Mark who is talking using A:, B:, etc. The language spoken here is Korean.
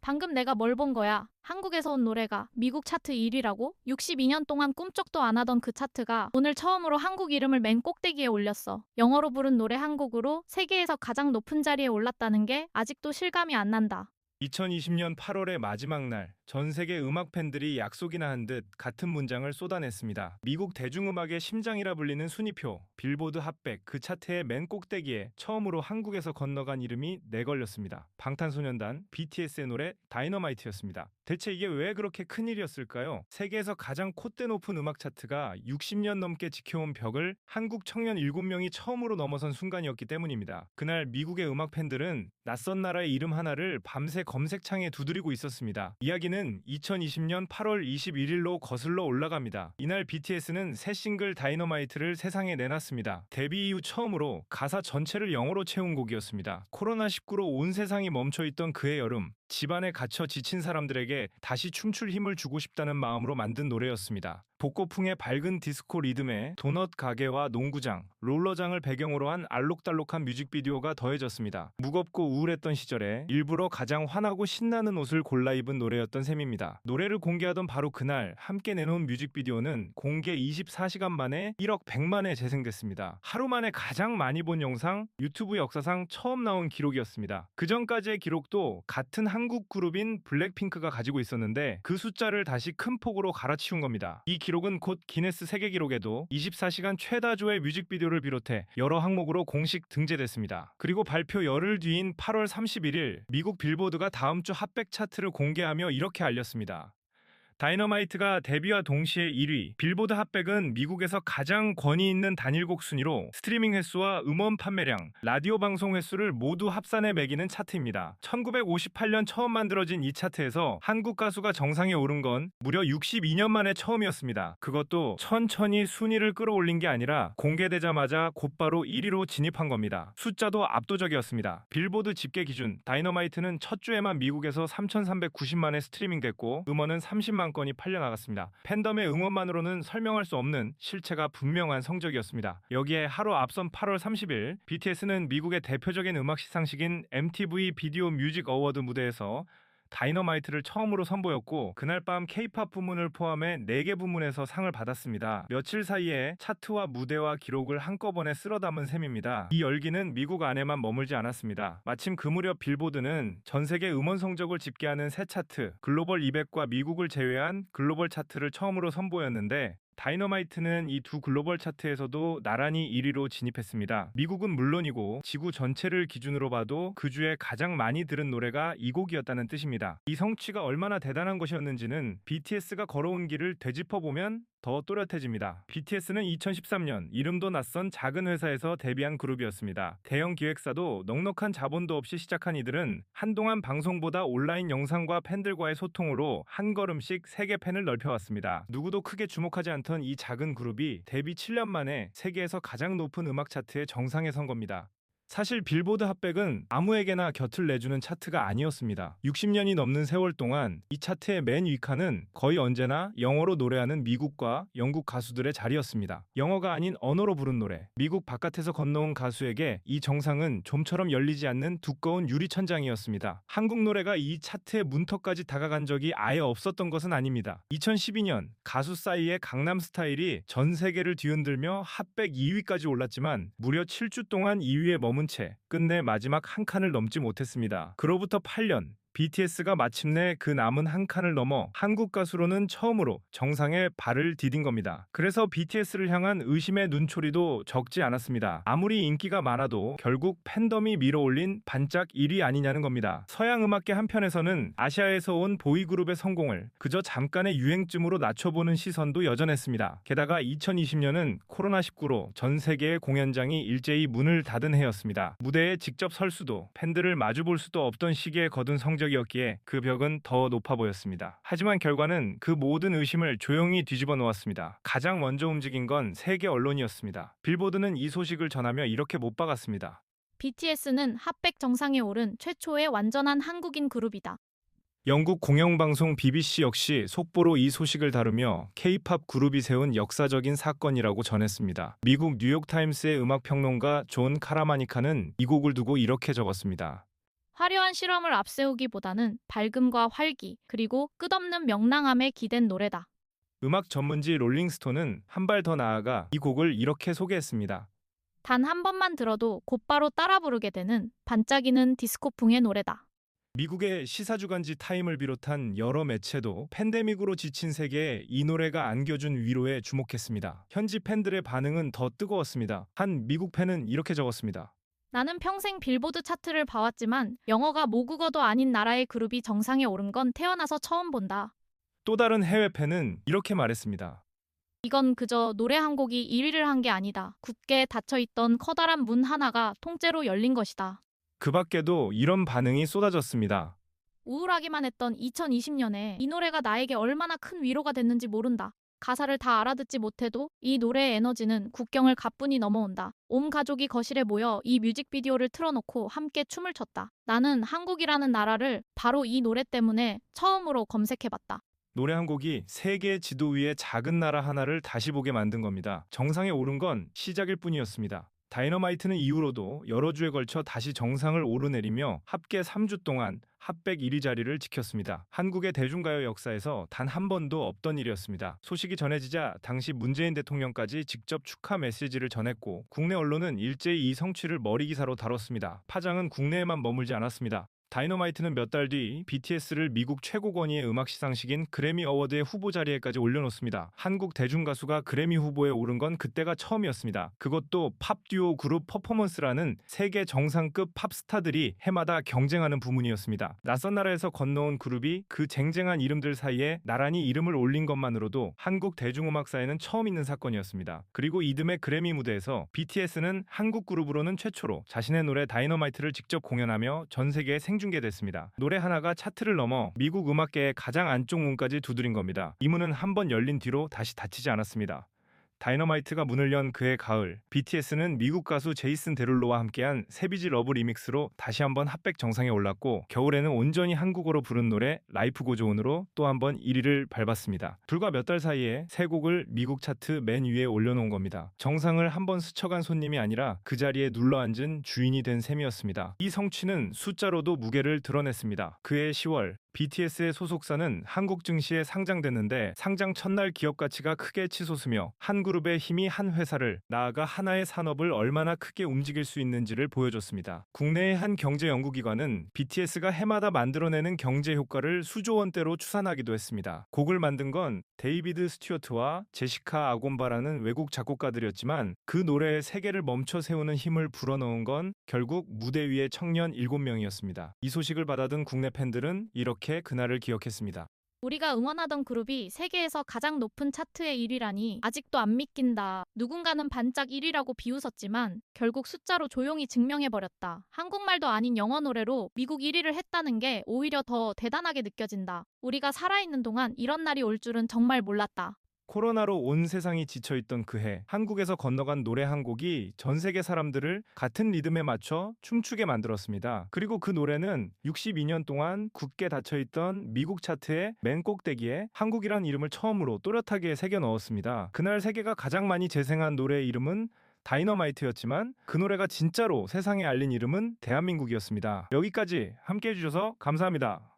A: 방금 내가 뭘 본 거야? 한국에서 온 노래가 미국 차트 1위라고? 62년 동안 꿈쩍도 안 하던 그 차트가 오늘 처음으로 한국 이름을 맨 꼭대기에 올렸어. 영어로 부른 노래 한 곡으로 세계에서 가장 높은 자리에 올랐다는 게 아직도 실감이 안 난다.
B: 2020년 8월의 마지막 날, 전 세계 음악 팬들이 약속이나 한 듯 같은 문장을 쏟아냈습니다. 미국 대중음악의 심장이라 불리는 순위표, 빌보드 핫백 그 차트의 맨 꼭대기에 처음으로 한국에서 건너간 이름이 내걸렸습니다. 방탄소년단 BTS의 노래 다이너마이트였습니다. 대체 이게 왜 그렇게 큰일이었을까요? 세계에서 가장 콧대 높은 음악 차트가 60년 넘게 지켜온 벽을 한국 청년 7명이 처음으로 넘어선 순간이었기 때문입니다. 그날 미국의 음악 팬들은 낯선 나라의 이름 하나를 밤새 검색창에 두드리고 있었습니다. 이야기는 2020년 8월 21일로 거슬러 올라갑니다. 이날 BTS는 새 싱글 다이너마이트를 세상에 내놨습니다. 데뷔 이후 처음으로 가사 전체를 영어로 채운 곡이었습니다. 코로나19로 온 세상이 멈춰있던 그해 여름, 집안에 갇혀 지친 사람들에게 다시 춤출 힘을 주고 싶다는 마음으로 만든 노래였습니다. 복고풍의 밝은 디스코 리듬에 도넛 가게와 농구장, 롤러장을 배경으로 한 알록달록한 뮤직비디오가 더해졌습니다. 무겁고 우울했던 시절에 일부러 가장 환하고 신나는 옷을 골라 입은 노래였던 셈입니다. 노래를 공개하던 바로 그날 함께 내놓은 뮤직비디오는 공개 24시간 만에 1억 100만에 재생됐습니다. 하루 만에 가장 많이 본 영상, 유튜브 역사상 처음 나온 기록이었습니다. 그 전까지의 기록도 같은 한국 그룹인 블랙핑크가 가지고 있었는데 그 숫자를 다시 큰 폭으로 갈아치운 겁니다. 이 기록은 곧 기네스 세계 기록에도 24시간 최다 조회 뮤직비디오를 비롯해 여러 항목으로 공식 등재됐습니다. 그리고 발표 열흘 뒤인 8월 31일 미국 빌보드가 다음 주 핫백 차트를 공개하며 이렇게 알렸습니다. 다이너마이트가 데뷔와 동시에 1위, 빌보드 핫백은 미국에서 가장 권위 있는 단일곡 순위로 스트리밍 횟수와 음원 판매량, 라디오 방송 횟수를 모두 합산해 매기는 차트입니다. 1958년 처음 만들어진 이 차트에서 한국 가수가 정상에 오른 건 무려 62년 만에 처음이었습니다. 그것도 천천히 순위를 끌어올린 게 아니라 공개되자마자 곧바로 1위로 진입한 겁니다. 숫자도 압도적이었습니다. 빌보드 집계 기준, 다이너마이트는 첫 주에만 미국에서 3,390만회 스트리밍됐고 음원은 30만 건이 팔려나갔습니다. 팬덤의 응원만으로는 설명할 수 없는 실체가 분명한 성적이었습니다. 여기에 하루 앞선 8월 30일 BTS는 미국의 대표적인 음악 시상식인 MTV 비디오 뮤직 어워드 무대에서 다이너마이트를 처음으로 선보였고 그날 밤 K-팝 부문을 포함해 4개 부문에서 상을 받았습니다. 며칠 사이에 차트와 무대와 기록을 한꺼번에 쓸어 담은 셈입니다. 이 열기는 미국 안에만 머물지 않았습니다. 마침 그 무렵 빌보드는 전 세계 음원 성적을 집계하는 새 차트 글로벌 200과 미국을 제외한 글로벌 차트를 처음으로 선보였는데 다이너마이트는 이 두 글로벌 차트에서도 나란히 1위로 진입했습니다. 미국은 물론이고 지구 전체를 기준으로 봐도 그 주에 가장 많이 들은 노래가 이 곡이었다는 뜻입니다. 이 성취가 얼마나 대단한 것이었는지는 BTS가 걸어온 길을 되짚어보면 더 또렷해집니다. BTS는 2013년 이름도 낯선 작은 회사에서 데뷔한 그룹이었습니다. 대형 기획사도 넉넉한 자본도 없이 시작한 이들은 한동안 방송보다 온라인 영상과 팬들과의 소통으로 한 걸음씩 세계 팬을 넓혀왔습니다. 누구도 크게 주목하지 않던 이 작은 그룹이 데뷔 7년 만에 세계에서 가장 높은 음악 차트의 정상에 선 겁니다. 사실 빌보드 핫백은 아무에게나 곁을 내주는 차트가 아니었습니다. 60년이 넘는 세월 동안 이 차트의 맨 윗칸은 거의 언제나 영어로 노래하는 미국과 영국 가수들의 자리였습니다. 영어가 아닌 언어로 부른 노래, 미국 바깥에서 건너온 가수에게 이 정상은 좀처럼 열리지 않는 두꺼운 유리천장이었습니다. 한국 노래가 이 차트의 문턱까지 다가간 적이 아예 없었던 것은 아닙니다. 2012년 가수 싸이의 강남스타일이 전 세계를 뒤흔들며 핫백 2위까지 올랐지만 무려 7주 동안 2위에 머문 채 끝내 마지막 한 칸을 넘지 못했습니다. 그로부터 8년 BTS가 마침내 그 남은 한 칸을 넘어 한국 가수로는 처음으로 정상에 발을 디딘 겁니다. 그래서 BTS를 향한 의심의 눈초리도 적지 않았습니다. 아무리 인기가 많아도 결국 팬덤이 밀어올린 반짝 1위 아니냐는 겁니다. 서양 음악계 한편에서는 아시아에서 온 보이그룹의 성공을 그저 잠깐의 유행쯤으로 낮춰보는 시선도 여전했습니다. 게다가 2020년은 코로나19로 전 세계의 공연장이 일제히 문을 닫은 해였습니다. 무대에 직접 설 수도 팬들을 마주볼 수도 없던 시기에 거둔 성적이었기에 그 벽은 더 높아 보였습니다. 하지만 결과는 그 모든 의심을 조용히 뒤집어 놓았습니다. 가장 먼저 움직인 건 세계 언론이었습니다. 빌보드는 이 소식을 전하며 이렇게 못 박았습니다.
A: BTS는 핫백 정상에 오른 최초의 완전한 한국인 그룹이다.
B: 영국 공영방송 BBC 역시 속보로 이 소식을 다루며 K-팝 그룹이 세운 역사적인 사건이라고 전했습니다. 미국 뉴욕타임스의 음악평론가 존 카라마니카는 이 곡을 두고 이렇게 적었습니다.
A: 화려한 실험을 앞세우기보다는 밝음과 활기, 그리고 끝없는 명랑함에 기댄 노래다.
B: 음악 전문지 롤링스톤은 한 발 더 나아가 이 곡을 이렇게 소개했습니다.
A: 단 한 번만 들어도 곧바로 따라 부르게 되는 반짝이는 디스코풍의 노래다.
B: 미국의 시사주간지 타임을 비롯한 여러 매체도 팬데믹으로 지친 세계에 이 노래가 안겨준 위로에 주목했습니다. 현지 팬들의 반응은 더 뜨거웠습니다. 한 미국 팬은 이렇게 적었습니다.
A: 나는 평생 빌보드 차트를 봐왔지만 영어가 모국어도 아닌 나라의 그룹이 정상에 오른 건 태어나서 처음 본다.
B: 또 다른 해외 팬은 이렇게 말했습니다.
A: 이건 그저 노래 한 곡이 1위를 한 게 아니다. 굳게 닫혀있던 커다란 문 하나가 통째로 열린 것이다.
B: 그 밖에도 이런 반응이 쏟아졌습니다.
A: 우울하기만 했던 2020년에 이 노래가 나에게 얼마나 큰 위로가 됐는지 모른다. 가사를 다 알아듣지 못해도 이 노래의 에너지는 국경을 가뿐히 넘어온다. 온 가족이 거실에 모여 이 뮤직비디오를 틀어놓고 함께 춤을 췄다. 나는 한국이라는 나라를 바로 이 노래 때문에 처음으로 검색해봤다.
B: 노래 한 곡이 세계 지도 위의 작은 나라 하나를 다시 보게 만든 겁니다. 정상에 오른 건 시작일 뿐이었습니다. 다이너마이트는 이후로도 여러 주에 걸쳐 다시 정상을 오르내리며 합계 3주 동안 핫백 1위 자리를 지켰습니다. 한국의 대중가요 역사에서 단 한 번도 없던 일이었습니다. 소식이 전해지자 당시 문재인 대통령까지 직접 축하 메시지를 전했고 국내 언론은 일제히 이 성취를 머리 기사로 다뤘습니다. 파장은 국내에만 머물지 않았습니다. 다이너마이트는 몇 달 뒤 BTS를 미국 최고 권위의 음악 시상식인 그래미 어워드의 후보 자리에까지 올려놓습니다. 한국 대중가수가 그래미 후보에 오른 건 그때가 처음이었습니다. 그것도 팝 듀오 그룹 퍼포먼스라는 세계 정상급 팝스타들이 해마다 경쟁하는 부문이었습니다. 낯선 나라에서 건너온 그룹이 그 쟁쟁한 이름들 사이에 나란히 이름을 올린 것만으로도 한국 대중음악사에는 처음 있는 사건이었습니다. 그리고 이듬해 그래미 무대에서 BTS는 한국 그룹으로는 최초로 자신의 노래 다이너마이트를 직접 공연하며 전 세계에 생중계됐습니다. 노래 하나가 차트를 넘어 미국 음악계의 가장 안쪽 문까지 두드린 겁니다. 이 문은 한 번 열린 뒤로 다시 닫히지 않았습니다. 다이너마이트가 문을 연 그해 가을, BTS는 미국 가수 제이슨 데룰로와 함께한 세비지 러브 리믹스로 다시 한번 핫백 정상에 올랐고 겨울에는 온전히 한국어로 부른 노래 라이프 고즈 온으로 또 한번 1위를 밟았습니다. 불과 몇 달 사이에 세 곡을 미국 차트 맨 위에 올려놓은 겁니다. 정상을 한번 스쳐간 손님이 아니라 그 자리에 눌러앉은 주인이 된 셈이었습니다. 이 성취는 숫자로도 무게를 드러냈습니다. 그해 10월 BTS의 소속사는 한국 증시에 상장됐는데 상장 첫날 기업 가치가 크게 치솟으며 한 그룹의 힘이 한 회사를 나아가 하나의 산업을 얼마나 크게 움직일 수 있는지를 보여줬습니다. 국내의 한 경제 연구기관은 BTS가 해마다 만들어내는 경제 효과를 수조 원대로 추산하기도 했습니다. 곡을 만든 건 데이비드 스튜어트와 제시카 아곤바라는 외국 작곡가들이었지만 그 노래의 세계를 멈춰 세우는 힘을 불어넣은 건 결국 무대 위의 청년 7명이었습니다. 이 소식을 받아든 국내 팬들은 이렇게 그날을 기억했습니다.
A: 우리가 응원하던 그룹이 세계에서 가장 높은 차트의 1위라니 아직도 안 믿긴다. 누군가는 반짝 1위라고 비웃었지만 결국 숫자로 조용히 증명해버렸다. 한국말도 아닌 영어 노래로 미국 1위를 했다는 게 오히려 더 대단하게 느껴진다. 우리가 살아있는 동안 이런 날이 올 줄은 정말 몰랐다.
B: 코로나로 온 세상이 지쳐있던 그해 한국에서 건너간 노래 한 곡이 전 세계 사람들을 같은 리듬에 맞춰 춤추게 만들었습니다. 그리고 그 노래는 62년 동안 굳게 닫혀있던 미국 차트의 맨 꼭대기에 한국이란 이름을 처음으로 또렷하게 새겨 넣었습니다. 그날 세계가 가장 많이 재생한 노래의 이름은 다이너마이트였지만 그 노래가 진짜로 세상에 알린 이름은 대한민국이었습니다. 여기까지 함께 해주셔서 감사합니다.